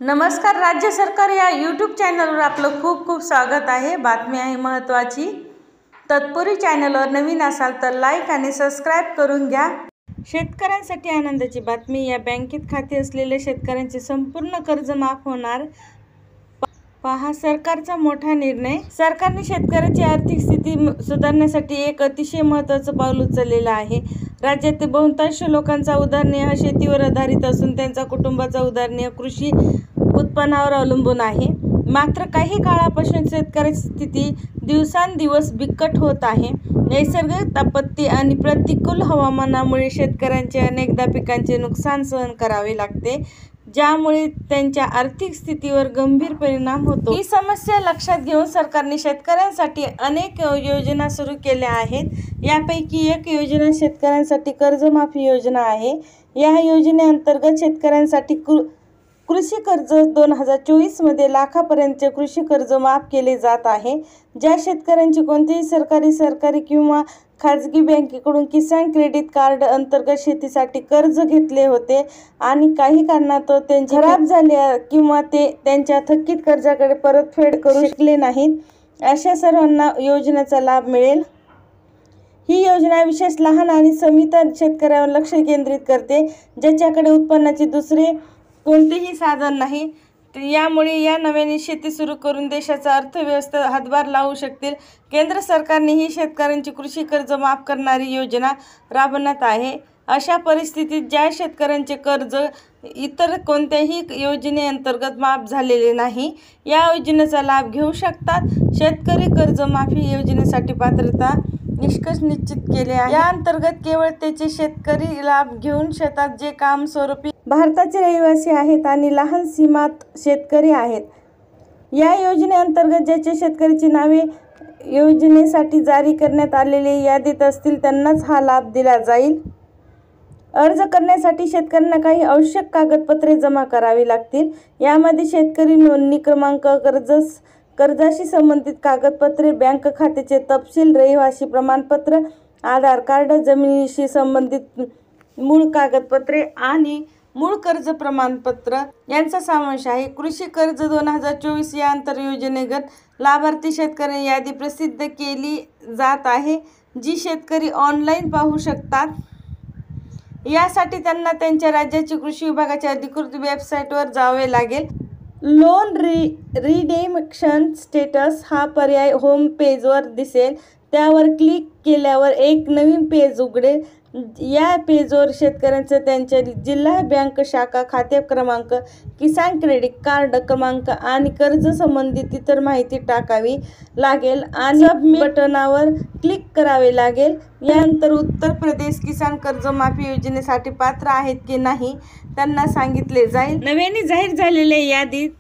नमस्कार. राज्य सरकार या यूट्यूब चॅनलवर आपलं खूप खूप स्वागत आहे. बातमी आहे महत्त्वाची. तत्पूर्वी चॅनलवर नवीन असाल तर लाईक आणि सबस्क्राईब करून घ्या. शेतकऱ्यांसाठी आनंदाची बातमी. या बँकेत खाते असलेल्या शेतकऱ्यांचे संपूर्ण कर्ज माफ होणार. पहा सरकारचा मोठा निर्णय. सरकारने शेतकऱ्याची आर्थिक स्थिती सुधारण्यासाठी एक अतिशय महत्त्वाचं पाऊल उचललेलं आहे. राज्यातील बहुतांश लोकांचा उदरनिर्वाह शेतीवर आधारित असून त्यांचा कुटुंबाचा उदरनिर्वाह कृषी उत्पन्नावर अवलंबून आहे. मात्र काही काळापासून शेतकऱ्याची स्थिती दिवसांदिवस बिकट होत आहे. नैसर्गिक आपत्ती आणि प्रतिकूल हवामानामुळे शेतकऱ्यांचे अनेकदा पिकांचे नुकसान सहन करावे लागते, ज्यामुळे त्यांच्या आर्थिक स्थितीवर गंभीर परिणाम होतो. ही समस्या लक्षात घेऊन सरकारने शेतकऱ्यांसाठी अनेक योजना सुरू केल्या आहेत. यापैकी एक योजना शेतकऱ्यांसाठी कर्जमाफी योजना आहे. या योजनेअंतर्गत शेतकऱ्यांसाठी कृषी कर्ज 2024 मध्ये लाखापर्यंतचे कृषी कर्ज माफ केले जात आहे. ज्या शेतकऱ्यांची कोणतेही सरकारी किंवा खाजगी बँकेकडून किसान क्रेडिट कार्ड अंतर्गत शेतीसाठी कर्ज घेतले होते आणि काही कारणास्तव त्यांचे खराब झाले किंवा ते त्यांच्या थकीत कर्जाकडे परतफेड करू शकले नाहीत, अशा सर्वांना योजनेचा लाभ मिळेल. ही योजना विशेष लहान आणि सीमित शेतकऱ्यांवर लक्ष केंद्रित करते, ज्याच्याकडे उत्पन्नाचे दुसरे कोणतेही साधन नाही. यामुळे या नव्याने शेती सुरू करून देशाचा अर्थव्यवस्था हातभार लावू शकतील. केंद्र सरकारने ही शेतकऱ्यांची कृषी कर्ज माफ करणारी योजना राबवण्यात आहे. अशा परिस्थितीत ज्या शेतकऱ्यांचे कर्ज इतर कोणत्याही योजनेअंतर्गत माफ झालेले नाही, या योजनेचा लाभ घेऊ शकतात. शेतकरी कर्जमाफी योजनेसाठी पात्रता निकष निश्चित केले आहे. या अंतर्गत केवळ त्याचे शेतकरी लाभ घेऊन शेतात जे कायमस्वरूपी भारताचे रहिवासी आहेत आणि लहान सीमांत शेतकरी आहेत. या योजनेअंतर्गत ज्याच्या शेतकऱ्याची नावे योजनेसाठी जारी करण्यात आलेल्या यादीत असतील त्यांनाच हा लाभ दिला जाईल. अर्ज करण्यासाठी शेतकऱ्यांना काही आवश्यक कागदपत्रे जमा करावी लागतील. यामध्ये शेतकरी नोंदणी क्रमांक, कर्जाशी संबंधित कागदपत्रे, बँक खात्याचे तपशील, रहिवासी प्रमाणपत्र, आधार कार्ड, जमिनीशी संबंधित मूळ कागदपत्रे आणि मूळ कर्ज प्रमाणपत्र यांचा समावेश आहे. कृषी कर्ज 2024 या आंतरयोजनेगत लाभार्थी शेतकऱ्यांची यादी प्रसिद्ध केली जात आहे, जी शेतकरी ऑनलाईन पाहू शकतात. यासाठी त्यांना त्यांच्या राज्याच्या कृषी विभागाच्या अधिकृत वेबसाईटवर जावे लागेल. लोन रिडेम्पशन स्टेटस हा पर्याय होम पेजवर दिसेल. त्यावर क्लिक केल्यावर एक नवीन पेज उघडेल. या पेजवर शेतकऱ्यांचा त्यांच्या जिल्हा बँक शाखा खाते क्रमांक, किसान क्रेडिट कार्ड क्रमांक आणि कर्ज संबंधित इतर माहिती टाकावी लागेल आणि सबमिट बटनावर क्लिक करावे लागेल. यानंतर उत्तर प्रदेश किसान कर्जमाफी योजनेसाठी पात्र आहेत की नाही त्यांना सांगितले जाईल. नव्याने जाहीर झालेल्या यादीत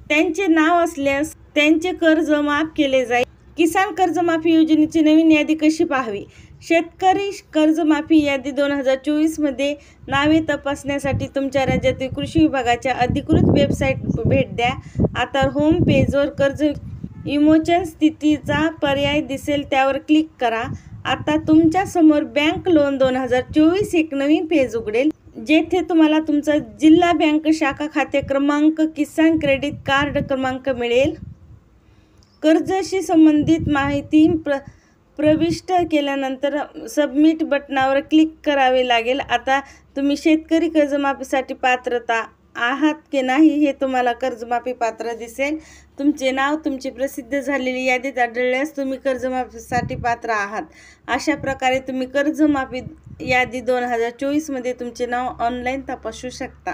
त्यांचे नाव असल्यास त्यांचे कर्ज माफ केले जाईल. किसान कर्जमाफी योजनेची नवीन यादी कशी पाहावी? शेतकरी कर्जमाफी यादी 2024 मध्ये नावे तपासण्यासाठी तुमच्या राज्यातील कृषी विभागाच्या अधिकृत वेबसाईट भेट द्या. आता होम पेजवर कर्ज विमोचन स्थितीचा पर्याय दिसेल, त्यावर क्लिक करा. आता तुमच्या समोर बँक लोन 2024 एक नवीन पेज उघडेल, जेथे तुम्हाला तुमचा जिल्हा बँक शाखा खाते क्रमांक, किसान क्रेडिट कार्ड क्रमांक मिळेल. कर्जाशी संबंधित माहिती प्रविष्ट केल्यानंतर सबमिट बटनावर क्लिक करावे लागेल. आता तुम्ही शेतकरी कर्जमाफीसाठी पात्रता आहात की नाही हे तुम्हाला कर्जमाफी पात्र दिसेल. तुमचे नाव तुमची प्रसिद्ध झालेली यादीत आढळल्यास तुम्ही कर्जमाफीसाठी पात्र आहात. अशा प्रकारे तुम्ही कर्जमाफी यादी 2024 मध्ये तुमचे नाव ऑनलाईन तपासू शकता.